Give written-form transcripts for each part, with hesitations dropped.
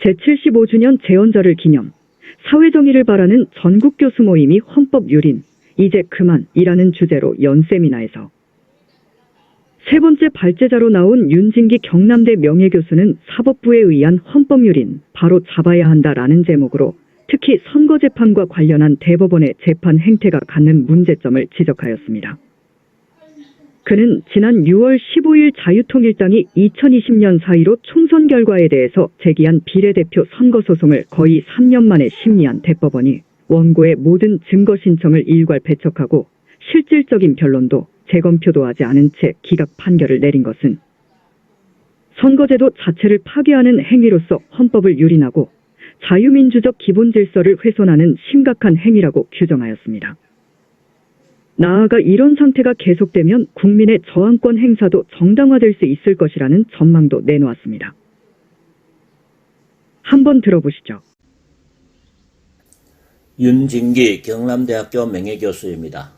제75주년 재헌절을 기념 사회정의를 바라는 전국 교수 모임이 헌법 유린, 이제 그만이라는 주제로 연 세미나에서 세 번째 발제자로 나온 윤진기 경남대 명예교수는 사법부에 의한 헌법 유린, 바로 잡아야 한다라는 제목으로 특히 선거재판과 관련한 대법원의 재판 행태가 갖는 문제점을 지적하였습니다. 그는 지난 6월 15일 자유통일당이 2020년 4.15 총선 결과에 대해서 제기한 비례대표 선거소송을 거의 3년 만에 심리한 대법원이 원고의 모든 증거 신청을 일괄 배척하고 실질적인 변론도 재검표도 하지 않은 채 기각 판결을 내린 것은 선거제도 자체를 파괴하는 행위로서 헌법을 유린하고 자유민주적 기본질서를 훼손하는 심각한 행위라고 규정하였습니다. 나아가 이런 상태가 계속되면 국민의 저항권 행사도 정당화될 수 있을 것이라는 전망도 내놓았습니다. 한번 들어보시죠. 윤진기 경남대학교 명예교수입니다.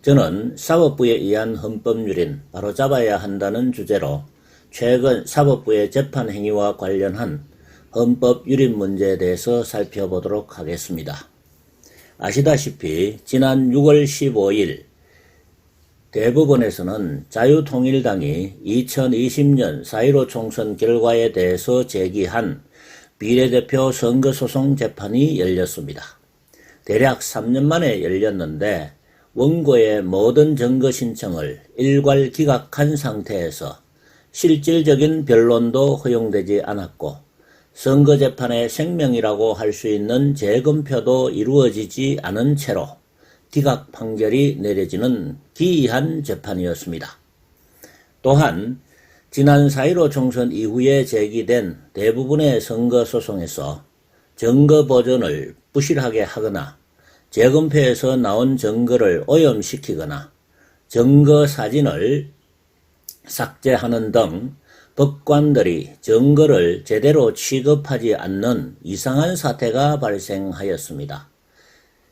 저는 사법부에 의한 헌법 유린, 바로 잡아야 한다는 주제로 최근 사법부의 재판 행위와 관련한 헌법 유린 문제에 대해서 살펴보도록 하겠습니다. 아시다시피 지난 6월 15일 대법원에서는 자유통일당이 2020년 4.15 총선 결과에 대해서 제기한 비례대표 선거소송 재판이 열렸습니다. 대략 3년 만에 열렸는데 원고의 모든 증거 신청을 일괄 기각한 상태에서 실질적인 변론도 허용되지 않았고 선거재판의 생명이라고 할 수 있는 재검표도 이루어지지 않은 채로 기각 판결이 내려지는 기이한 재판이었습니다. 또한 지난 4.15 총선 이후에 제기된 대부분의 선거소송에서 증거 보존을 부실하게 하거나 재검표에서 나온 증거를 오염시키거나 증거 사진을 삭제하는 등 법관들이 증거를 제대로 취급하지 않는 이상한 사태가 발생하였습니다.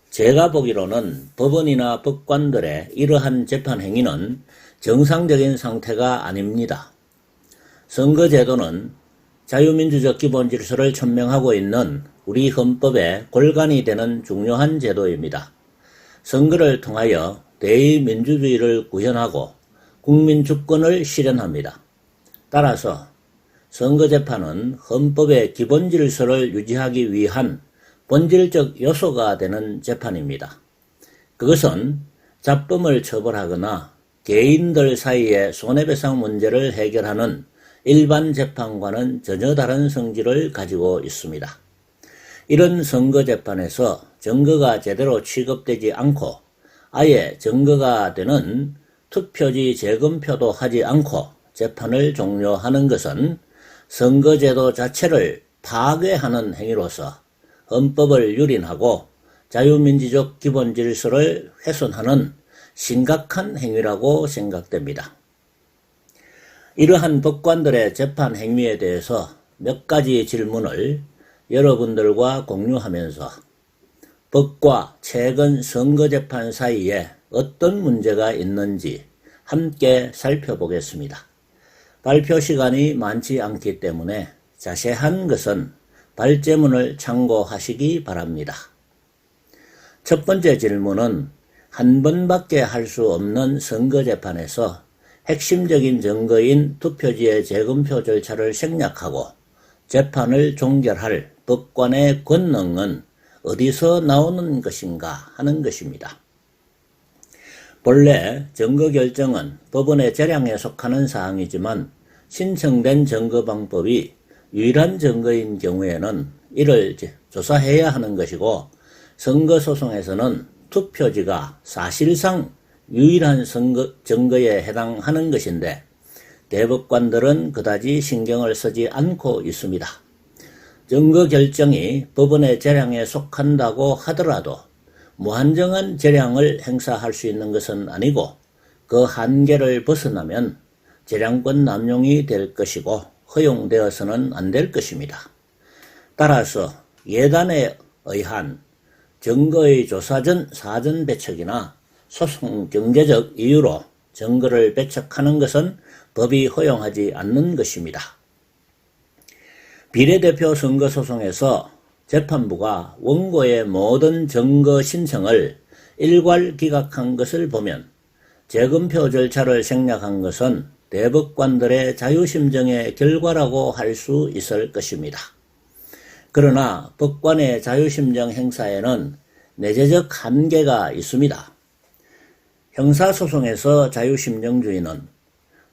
제가 보기로는 법원이나 법관들의 이러한 재판 행위는 정상적인 상태가 아닙니다. 선거제도는 자유민주적 기본질서를 천명하고 있는 우리 헌법의 골간이 되는 중요한 제도입니다. 선거를 통하여 대의민주주의를 구현하고 국민 주권을 실현합니다. 따라서 선거재판은 헌법의 기본질서를 유지하기 위한 본질적 요소가 되는 재판입니다. 그것은 잡범을 처벌하거나 개인들 사이의 손해배상 문제를 해결하는 일반 재판과는 전혀 다른 성질을 가지고 있습니다. 이런 선거재판에서 증거가 제대로 취급되지 않고 아예 증거가 되는 투표지 재검표도 하지 않고 재판을 종료하는 것은 선거제도 자체를 파괴하는 행위로서 헌법을 유린하고 자유민주적 기본질서를 훼손하는 심각한 행위라고 생각됩니다. 이러한 법관들의 재판 행위에 대해서 몇 가지 질문을 여러분들과 공유하면서 법과 최근 선거재판 사이에 어떤 문제가 있는지 함께 살펴보겠습니다. 발표 시간이 많지 않기 때문에 자세한 것은 발제문을 참고하시기 바랍니다. 첫 번째 질문은 한 번밖에 할 수 없는 선거재판에서 핵심적인 증거인 투표지의 재검표 절차를 생략하고 재판을 종결할 법관의 권능은 어디서 나오는 것인가 하는 것입니다. 본래 증거결정은 법원의 재량에 속하는 사항이지만 신청된 증거방법이 유일한 증거인 경우에는 이를 조사해야 하는 것이고 선거소송에서는 투표지가 사실상 유일한 증거에 해당하는 것인데 대법관들은 그다지 신경을 쓰지 않고 있습니다. 증거결정이 법원의 재량에 속한다고 하더라도 무한정한 재량을 행사할 수 있는 것은 아니고 그 한계를 벗어나면 재량권 남용이 될 것이고 허용되어서는 안 될 것입니다. 따라서 예단에 의한 증거의 조사 전 사전 배척이나 소송 경제적 이유로 증거를 배척하는 것은 법이 허용하지 않는 것입니다. 비례대표 선거소송에서 재판부가 원고의 모든 증거 신청을 일괄 기각한 것을 보면 재검표 절차를 생략한 것은 대법관들의 자유심정의 결과라고 할 수 있을 것입니다. 그러나 법관의 자유심정 행사에는 내재적 한계가 있습니다. 형사소송에서 자유심정주의는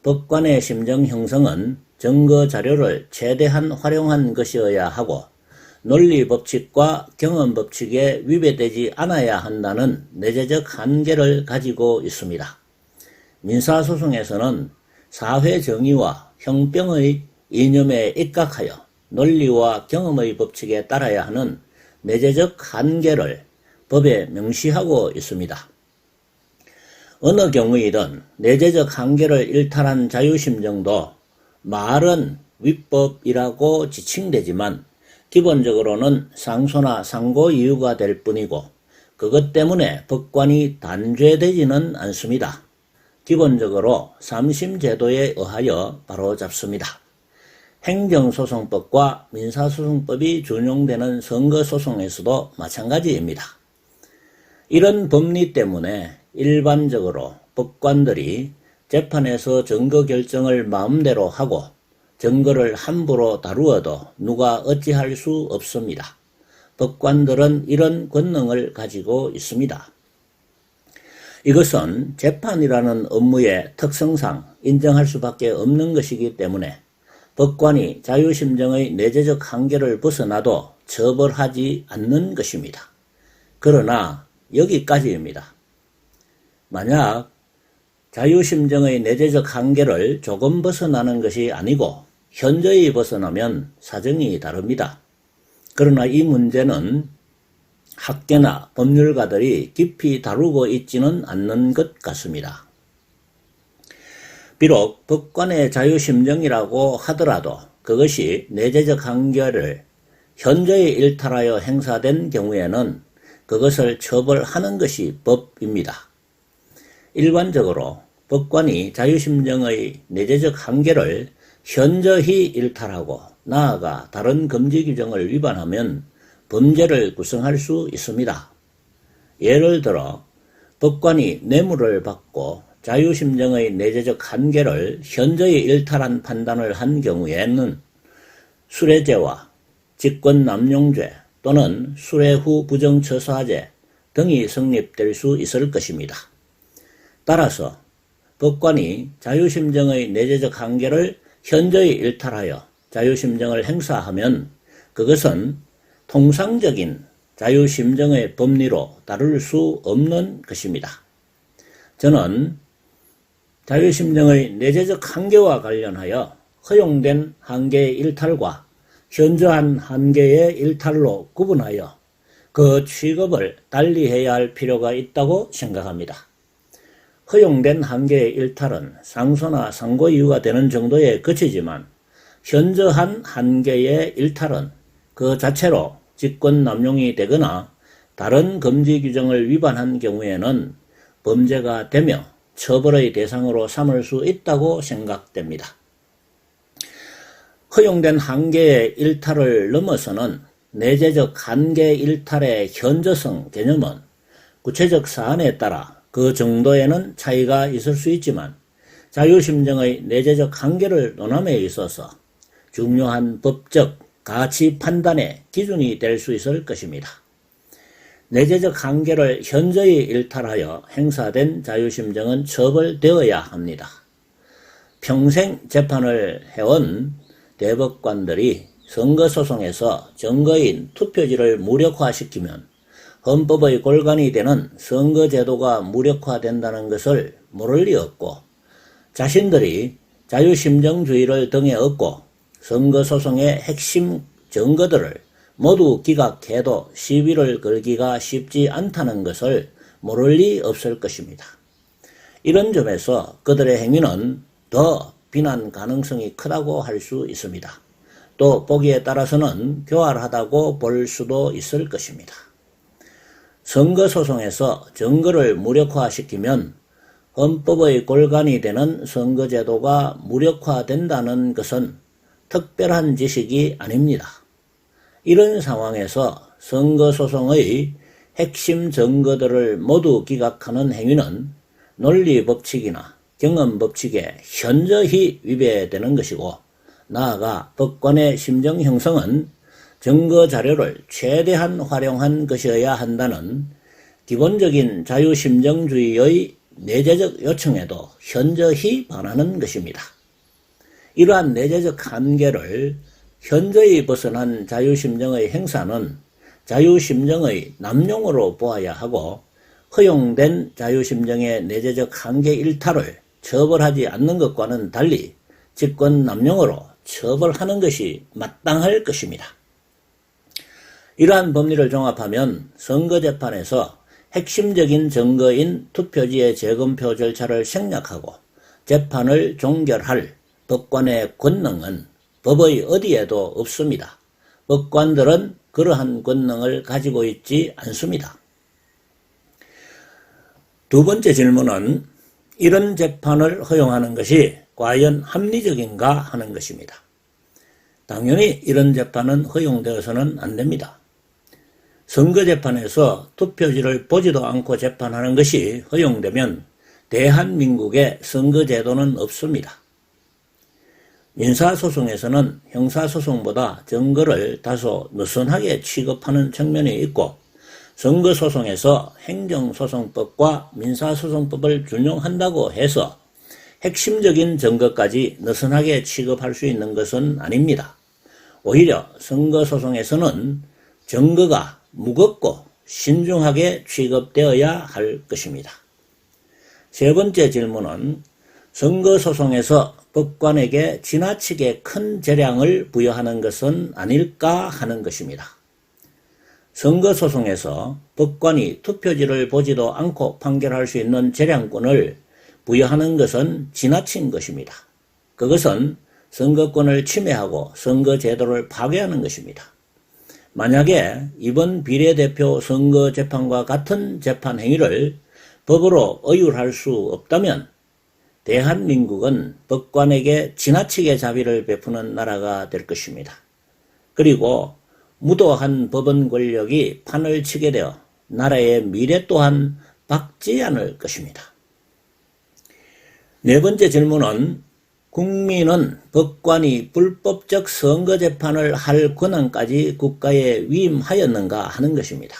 법관의 심정 형성은 증거 자료를 최대한 활용한 것이어야 하고 논리법칙과 경험법칙에 위배되지 않아야 한다는 내재적 한계를 가지고 있습니다. 민사소송에서는 사회정의와 형평의 이념에 입각하여 논리와 경험의 법칙에 따라야 하는 내재적 한계를 법에 명시하고 있습니다. 어느 경우이든 내재적 한계를 일탈한 자유심정도 말은 위법이라고 지칭되지만 기본적으로는 상소나 상고 이유가 될 뿐이고 그것 때문에 법관이 단죄되지는 않습니다. 기본적으로 삼심제도에 의하여 바로잡습니다. 행정소송법과 민사소송법이 준용되는 선거소송에서도 마찬가지입니다. 이런 법리 때문에 일반적으로 법관들이 재판에서 증거 결정을 마음대로 하고 증거를 함부로 다루어도 누가 어찌할 수 없습니다. 법관들은 이런 권능을 가지고 있습니다. 이것은 재판이라는 업무의 특성상 인정할 수밖에 없는 것이기 때문에 법관이 자유심정의 내재적 한계를 벗어나도 처벌하지 않는 것입니다. 그러나 여기까지입니다. 만약 자유심정의 내재적 한계를 조금 벗어나는 것이 아니고 현저히 벗어나면 사정이 다릅니다. 그러나 이 문제는 학계나 법률가들이 깊이 다루고 있지는 않는 것 같습니다. 비록 법관의 자유심정이라고 하더라도 그것이 내재적 한계를 현저히 일탈하여 행사된 경우에는 그것을 처벌하는 것이 법입니다. 일반적으로 법관이 자유심정의 내재적 한계를 현저히 일탈하고 나아가 다른 금지 규정을 위반하면 범죄를 구성할 수 있습니다. 예를 들어 법관이 뇌물을 받고 자유심정의 내재적 한계를 현저히 일탈한 판단을 한 경우에는 수뢰죄와 직권남용죄 또는 수뢰 후 부정처사죄 등이 성립될 수 있을 것입니다. 따라서 법관이 자유심정의 내재적 한계를 현저히 일탈하여 자유심정을 행사하면 그것은 통상적인 자유심정의 법리로 다룰 수 없는 것입니다. 저는 자유심정의 내재적 한계와 관련하여 허용된 한계의 일탈과 현저한 한계의 일탈로 구분하여 그 취급을 달리해야 할 필요가 있다고 생각합니다. 허용된 한계의 일탈은 상소나 상고 이유가 되는 정도에 그치지만 현저한 한계의 일탈은 그 자체로 직권남용이 되거나 다른 금지 규정을 위반한 경우에는 범죄가 되며 처벌의 대상으로 삼을 수 있다고 생각됩니다. 허용된 한계의 일탈을 넘어서는 내재적 한계 일탈의 현저성 개념은 구체적 사안에 따라 그 정도에는 차이가 있을 수 있지만 자유심정의 내재적 한계를 논함에 있어서 중요한 법적 가치 판단의 기준이 될 수 있을 것입니다. 내재적 한계를 현저히 일탈하여 행사된 자유심정은 처벌되어야 합니다. 평생 재판을 해온 대법관들이 선거소송에서 증거인 투표지를 무력화시키면 헌법의 골간이 되는 선거제도가 무력화된다는 것을 모를 리 없고 자신들이 자유심정주의를 등에 업고 선거소송의 핵심 증거들을 모두 기각해도 시비를 걸기가 쉽지 않다는 것을 모를 리 없을 것입니다. 이런 점에서 그들의 행위는 더 비난 가능성이 크다고 할 수 있습니다. 또 보기에 따라서는 교활하다고 볼 수도 있을 것입니다. 선거소송에서 증거를 무력화시키면 헌법의 골간이 되는 선거제도가 무력화된다는 것은 특별한 지식이 아닙니다. 이런 상황에서 선거소송의 핵심 증거들을 모두 기각하는 행위는 논리법칙이나 경험법칙에 현저히 위배되는 것이고, 나아가 법관의 심정 형성은 증거 자료를 최대한 활용한 것이어야 한다는 기본적인 자유심정주의의 내재적 요청에도 현저히 반하는 것입니다. 이러한 내재적 한계를 현저히 벗어난 자유심정의 행사는 자유심정의 남용으로 보아야 하고, 허용된 자유심정의 내재적 한계 일탈을 처벌하지 않는 것과는 달리 직권 남용으로 처벌하는 것이 마땅할 것입니다. 이러한 법리를 종합하면 선거재판에서 핵심적인 증거인 투표지의 재검표 절차를 생략하고 재판을 종결할 법관의 권능은 법의 어디에도 없습니다. 법관들은 그러한 권능을 가지고 있지 않습니다. 두 번째 질문은 이런 재판을 허용하는 것이 과연 합리적인가 하는 것입니다. 당연히 이런 재판은 허용되어서는 안 됩니다. 선거재판에서 투표지를 보지도 않고 재판하는 것이 허용되면 대한민국에 선거제도는 없습니다. 민사소송에서는 형사소송보다 증거를 다소 느슨하게 취급하는 측면이 있고, 선거소송에서 행정소송법과 민사소송법을 준용한다고 해서 핵심적인 증거까지 느슨하게 취급할 수 있는 것은 아닙니다. 오히려 선거소송에서는 증거가 무겁고 신중하게 취급되어야 할 것입니다. 세 번째 질문은 선거소송에서 법관에게 지나치게 큰 재량을 부여하는 것은 아닐까 하는 것입니다. 선거소송에서 법관이 투표지를 보지도 않고 판결할 수 있는 재량권을 부여하는 것은 지나친 것입니다. 그것은 선거권을 침해하고 선거제도를 파괴하는 것입니다. 만약에 이번 비례대표 선거재판과 같은 재판 행위를 법으로 의율할 수 없다면 대한민국은 법관에게 지나치게 자비를 베푸는 나라가 될 것입니다. 그리고 무도한 법원 권력이 판을 치게 되어 나라의 미래 또한 밝지 않을 것입니다. 네 번째 질문은 국민은 법관이 불법적 선거재판을 할 권한까지 국가에 위임하였는가 하는 것입니다.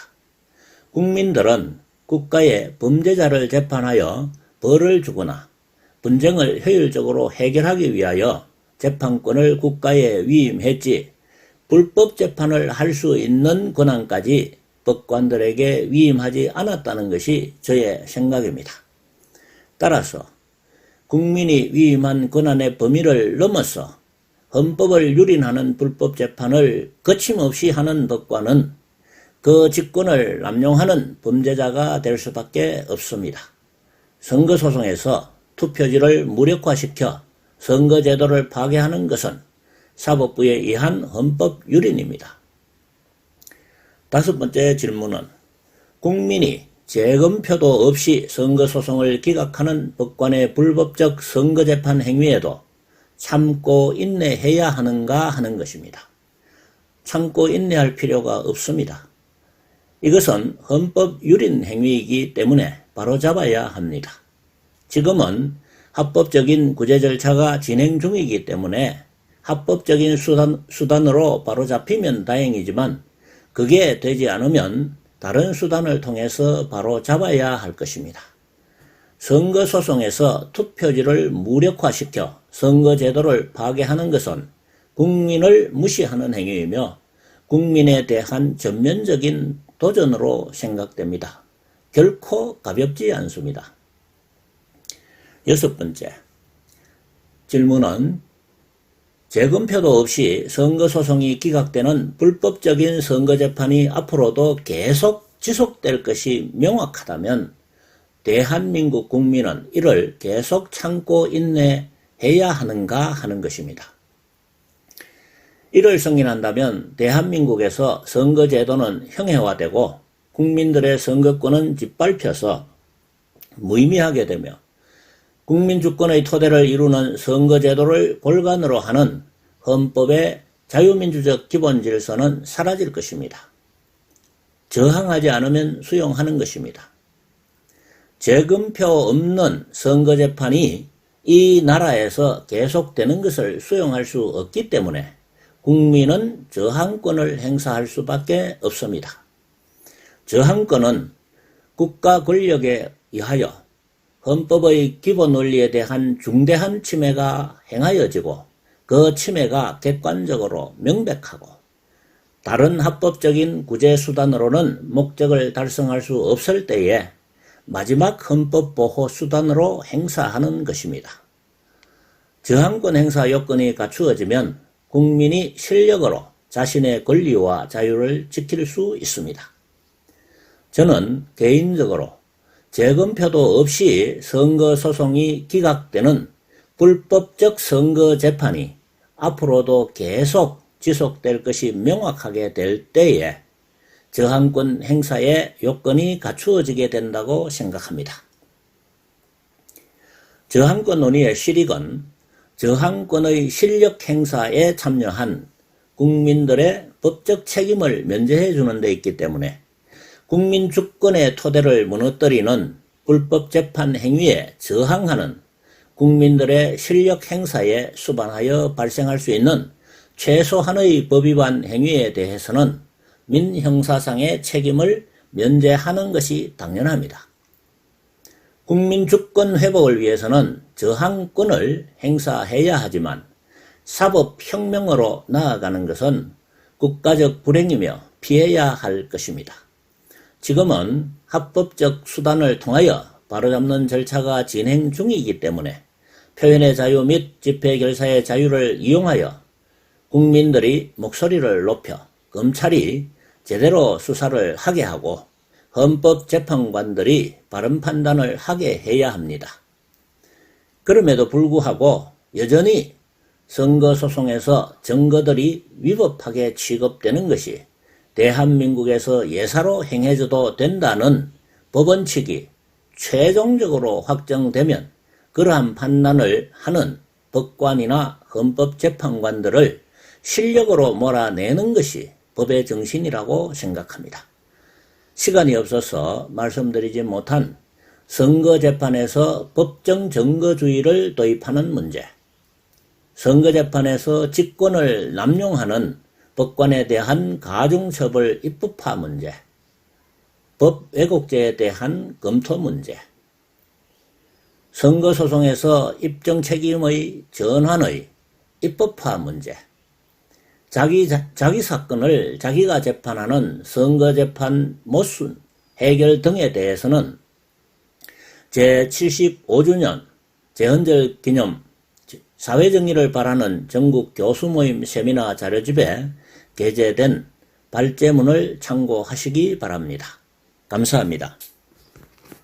국민들은 국가의 범죄자를 재판하여 벌을 주거나 분쟁을 효율적으로 해결하기 위하여 재판권을 국가에 위임했지, 불법 재판을 할 수 있는 권한까지 법관들에게 위임하지 않았다는 것이 저의 생각입니다. 따라서 국민이 위임한 권한의 범위를 넘어서 헌법을 유린하는 불법 재판을 거침없이 하는 법관은 그 직권을 남용하는 범죄자가 될 수밖에 없습니다. 선거소송에서 투표지를 무력화시켜 선거제도를 파괴하는 것은 사법부에 의한 헌법 유린입니다. 다섯 번째 질문은 국민이 재검표도 없이 선거소송을 기각하는 법관의 불법적 선거재판 행위에도 참고 인내해야 하는가 하는 것입니다. 참고 인내할 필요가 없습니다. 이것은 헌법 유린 행위이기 때문에 바로잡아야 합니다. 지금은 합법적인 구제 절차가 진행 중이기 때문에 합법적인 수단으로 바로잡히면 다행이지만 그게 되지 않으면 다른 수단을 통해서 바로잡아야 할 것입니다. 선거소송에서 투표지를 무력화시켜 선거제도를 파괴하는 것은 국민을 무시하는 행위이며 국민에 대한 전면적인 도전으로 생각됩니다. 결코 가볍지 않습니다. 여섯 번째 질문은 재검표도 없이 선거소송이 기각되는 불법적인 선거재판이 앞으로도 계속 지속될 것이 명확하다면 대한민국 국민은 이를 계속 참고 인내해야 하는가 하는 것입니다. 이를 승인한다면 대한민국에서 선거제도는 형해화되고 국민들의 선거권은 짓밟혀서 무의미하게 되며 국민주권의 토대를 이루는 선거제도를 골간으로 하는 헌법의 자유민주적 기본 질서는 사라질 것입니다. 저항하지 않으면 수용하는 것입니다. 재검표 없는 선거재판이 이 나라에서 계속되는 것을 수용할 수 없기 때문에 국민은 저항권을 행사할 수밖에 없습니다. 저항권은 국가 권력에 의하여 헌법의 기본 원리에 대한 중대한 침해가 행하여지고 그 침해가 객관적으로 명백하고 다른 합법적인 구제 수단으로는 목적을 달성할 수 없을 때에 마지막 헌법 보호 수단으로 행사하는 것입니다. 저항권 행사 요건이 갖추어지면 국민이 실력으로 자신의 권리와 자유를 지킬 수 있습니다. 저는 개인적으로 재검표도 없이 선거소송이 기각되는 불법적 선거재판이 앞으로도 계속 지속될 것이 명확하게 될 때에 저항권 행사의 요건이 갖추어지게 된다고 생각합니다. 저항권 논의의 실익은 저항권의 실력 행사에 참여한 국민들의 법적 책임을 면제해 주는 데 있기 때문에 국민 주권의 토대를 무너뜨리는 불법 재판 행위에 저항하는 국민들의 실력 행사에 수반하여 발생할 수 있는 최소한의 법 위반 행위에 대해서는 민형사상의 책임을 면제하는 것이 당연합니다. 국민 주권 회복을 위해서는 저항권을 행사해야 하지만 사법혁명으로 나아가는 것은 국가적 불행이며 피해야 할 것입니다. 지금은 합법적 수단을 통하여 바로잡는 절차가 진행 중이기 때문에 표현의 자유 및 집회결사의 자유를 이용하여 국민들이 목소리를 높여 검찰이 제대로 수사를 하게 하고 헌법재판관들이 바른 판단을 하게 해야 합니다. 그럼에도 불구하고 여전히 선거소송에서 증거들이 위법하게 취급되는 것이 대한민국에서 예사로 행해져도 된다는 법원칙이 최종적으로 확정되면 그러한 판단을 하는 법관이나 헌법재판관들을 실력으로 몰아내는 것이 법의 정신이라고 생각합니다. 시간이 없어서 말씀드리지 못한 선거재판에서 법정 증거주의를 도입하는 문제, 선거재판에서 직권을 남용하는 법관에 대한 가중처벌 입법화 문제, 법 왜곡죄에 대한 검토 문제, 선거소송에서 입증 책임의 전환의 입법화 문제, 자기 사건을 자기가 재판하는 선거재판 모순 해결 등에 대해서는 제75주년 재헌절 기념 사회정의를 바라는 전국 교수모임 세미나 자료집에 게재된 발제문을 참고하시기 바랍니다. 감사합니다.